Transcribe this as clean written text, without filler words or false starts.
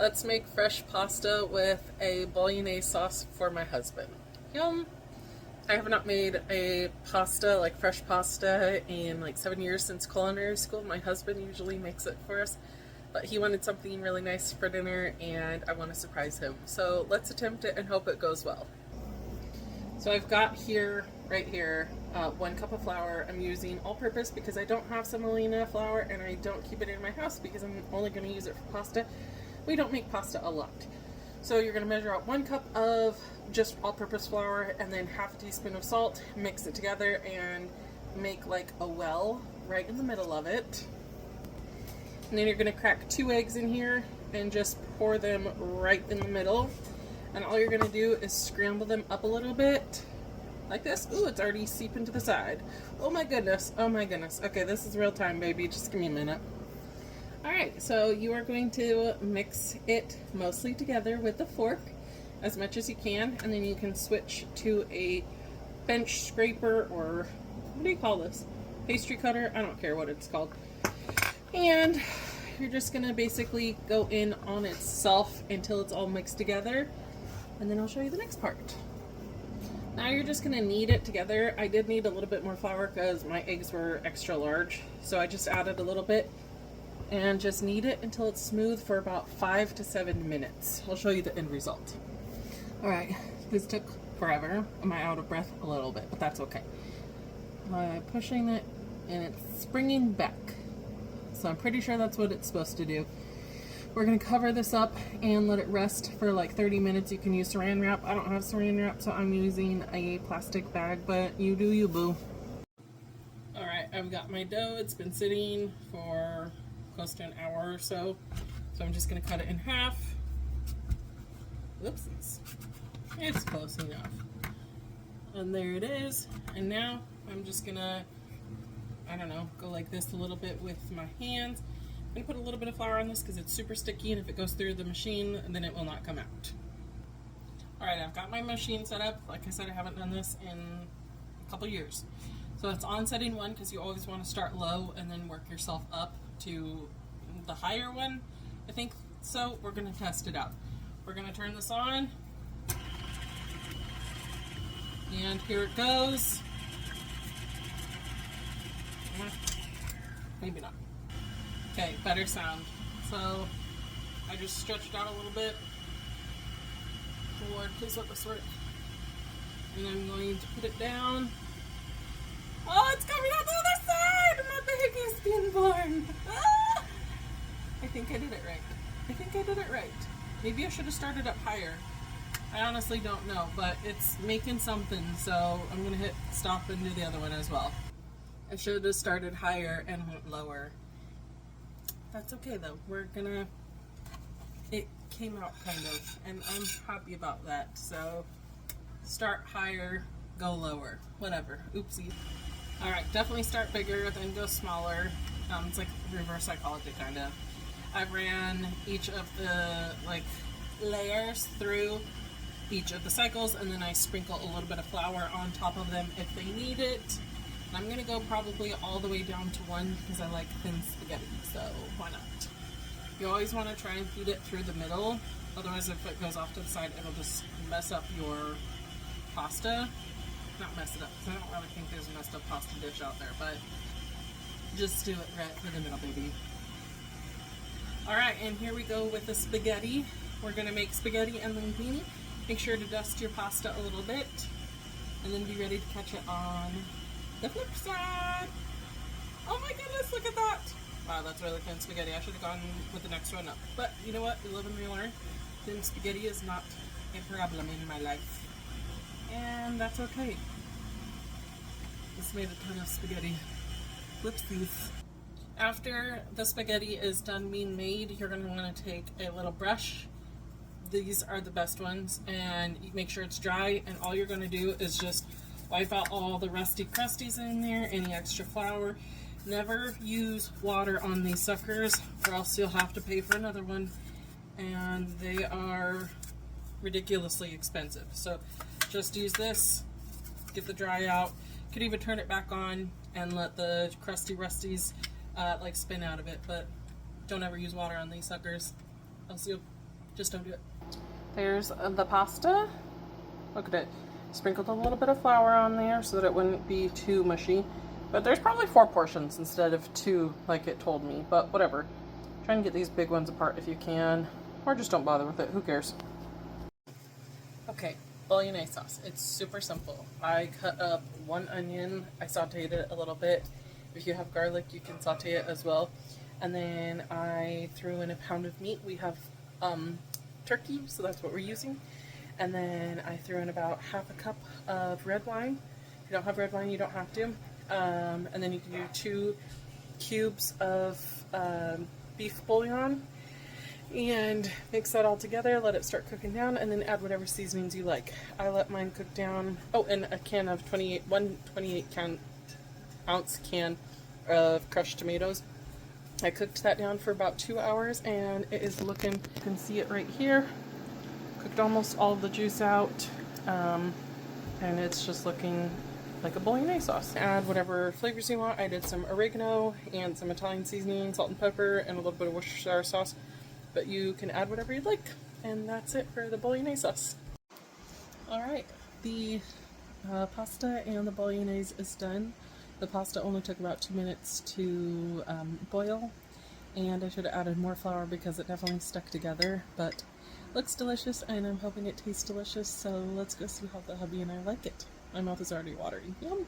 Let's make fresh pasta with a Bolognese sauce for my husband. Yum! I have not made a pasta, like fresh pasta, in like 7 years since culinary school. My husband usually makes it for us, but he wanted something really nice for dinner and I want to surprise him. So let's attempt it and hope it goes well. So I've got here, right here, 1 cup of flour. I'm using all-purpose because I don't have semolina flour and I don't keep it in my house because I'm only going to use it for pasta. We don't make pasta a lot. So you're going to measure out 1 cup of just all-purpose flour and then half a teaspoon of salt, mix it together and make like a well right in the middle of it. And then you're going to crack 2 eggs in here and just pour them right in the middle. And all you're going to do is scramble them up a little bit like this. Ooh, it's already seeping to the side. Oh my goodness. Oh my goodness. Okay, this is real time, baby. Just give me a minute. Alright, so you are going to mix it mostly together with a fork as much as you can, and then you can switch to a bench scraper, or what do you call this? Pastry cutter? I don't care what it's called. And you're just going to basically go in on itself until it's all mixed together, and then I'll show you the next part. Now you're just going to knead it together. I did need a little bit more flour because my eggs were extra large, so I just added a little bit. And just knead it until it's smooth for about 5 to 7 minutes. I'll show you the end result. Alright, this took forever. Am I out of breath? A little bit, but that's okay. I'm pushing it and it's springing back. So I'm pretty sure that's what it's supposed to do. We're going to cover this up and let it rest for like 30 minutes. You can use saran wrap. I don't have saran wrap, so I'm using a plastic bag, but you do you, boo. Alright, I've got my dough. It's been sitting for close to an hour or so. So I'm just going to cut it in half. Whoopsies. It's close enough. And there it is. And now I'm just going to, I don't know, go like this a little bit with my hands. I'm going to put a little bit of flour on this because it's super sticky, and if it goes through the machine, then it will not come out. Alright, I've got my machine set up. Like I said, I haven't done this in a couple years. So it's on setting 1 because you always want to start low and then work yourself up to the higher one, I think. So we're going to test it out. We're going to turn this on, and here it goes. Maybe not. Okay, better sound. So I just stretched out a little bit. Lord, please let this work. And I'm going to put it down. Oh, it's coming out the other side! My baby's being born! Ah! I think I did it right. I think I did it right. Maybe I should have started up higher. I honestly don't know, but it's making something, so I'm going to hit stop and do the other one as well. I should have started higher and went lower. That's okay though. We're gonna... It came out kind of, and I'm happy about that. So, start higher, go lower. Whatever. Oopsie. Alright, definitely start bigger, then go smaller. It's like reverse psychology, kind of. I ran each of the layers through each of the cycles, and then I sprinkle a little bit of flour on top of them if they need it. And I'm going to go probably all the way down to 1 because I like thin spaghetti, so why not? You always want to try and feed it through the middle, otherwise if it goes off to the side, it'll just mess up your pasta. Not mess it up, because I don't really think there's a messed up pasta dish out there, but just do it right through the middle, baby. Alright, and here we go with the spaghetti. We're going to make spaghetti and linguine. Make sure to dust your pasta a little bit, and then be ready to catch it on the flip side. Oh my goodness, look at that! Wow, that's really thin spaghetti. I should have gone with the next one up. But you know what? You live and you learn. Thin spaghetti is not a problem in my life. And that's okay. This made a ton of spaghetti. Whoopsies. After the spaghetti is done being made, you're going to want to take a little brush. These are the best ones, and you make sure it's dry, and all you're going to do is just wipe out all the rusty crusties in there, any extra flour. Never use water on these suckers, or else you'll have to pay for another one, and they are ridiculously expensive. So just use this, get the dry out. Could even turn it back on and let the crusty rusties spin out of it, but don't ever use water on these suckers, else you'll Just don't do it. There's the pasta. Look at it. Sprinkled a little bit of flour on there so that it wouldn't be too mushy. But there's probably 4 portions instead of 2 like it told me. But whatever. Try and get these big ones apart if you can. Or just don't bother with it. Who cares? Okay, Bolognese sauce. It's super simple. I cut up 1 onion. I sauteed it a little bit. If you have garlic, you can saute it as well. And then I threw in a pound of meat. We have turkey, so that's what we're using. And then I threw in about half a cup of red wine. If you don't have red wine, you don't have to. And then you can do 2 cubes of beef bouillon. And mix that all together, let it start cooking down, and then add whatever seasonings you like. I let mine cook down. Oh, and a can of 28 ounce can of crushed tomatoes. I cooked that down for about 2 hours, and it is looking, you can see it right here. Cooked almost all of the juice out, and it's just looking like a bolognese sauce. Add whatever flavors you want. I did some oregano and some Italian seasoning, salt and pepper, and a little bit of Worcestershire sauce. But you can add whatever you'd like. And that's it for the bolognese sauce. Alright, the pasta and the bolognese is done. The pasta only took about 2 minutes to boil. And I should have added more flour because it definitely stuck together. But looks delicious, and I'm hoping it tastes delicious. So let's go see how the hubby and I like it. My mouth is already watering. Yum!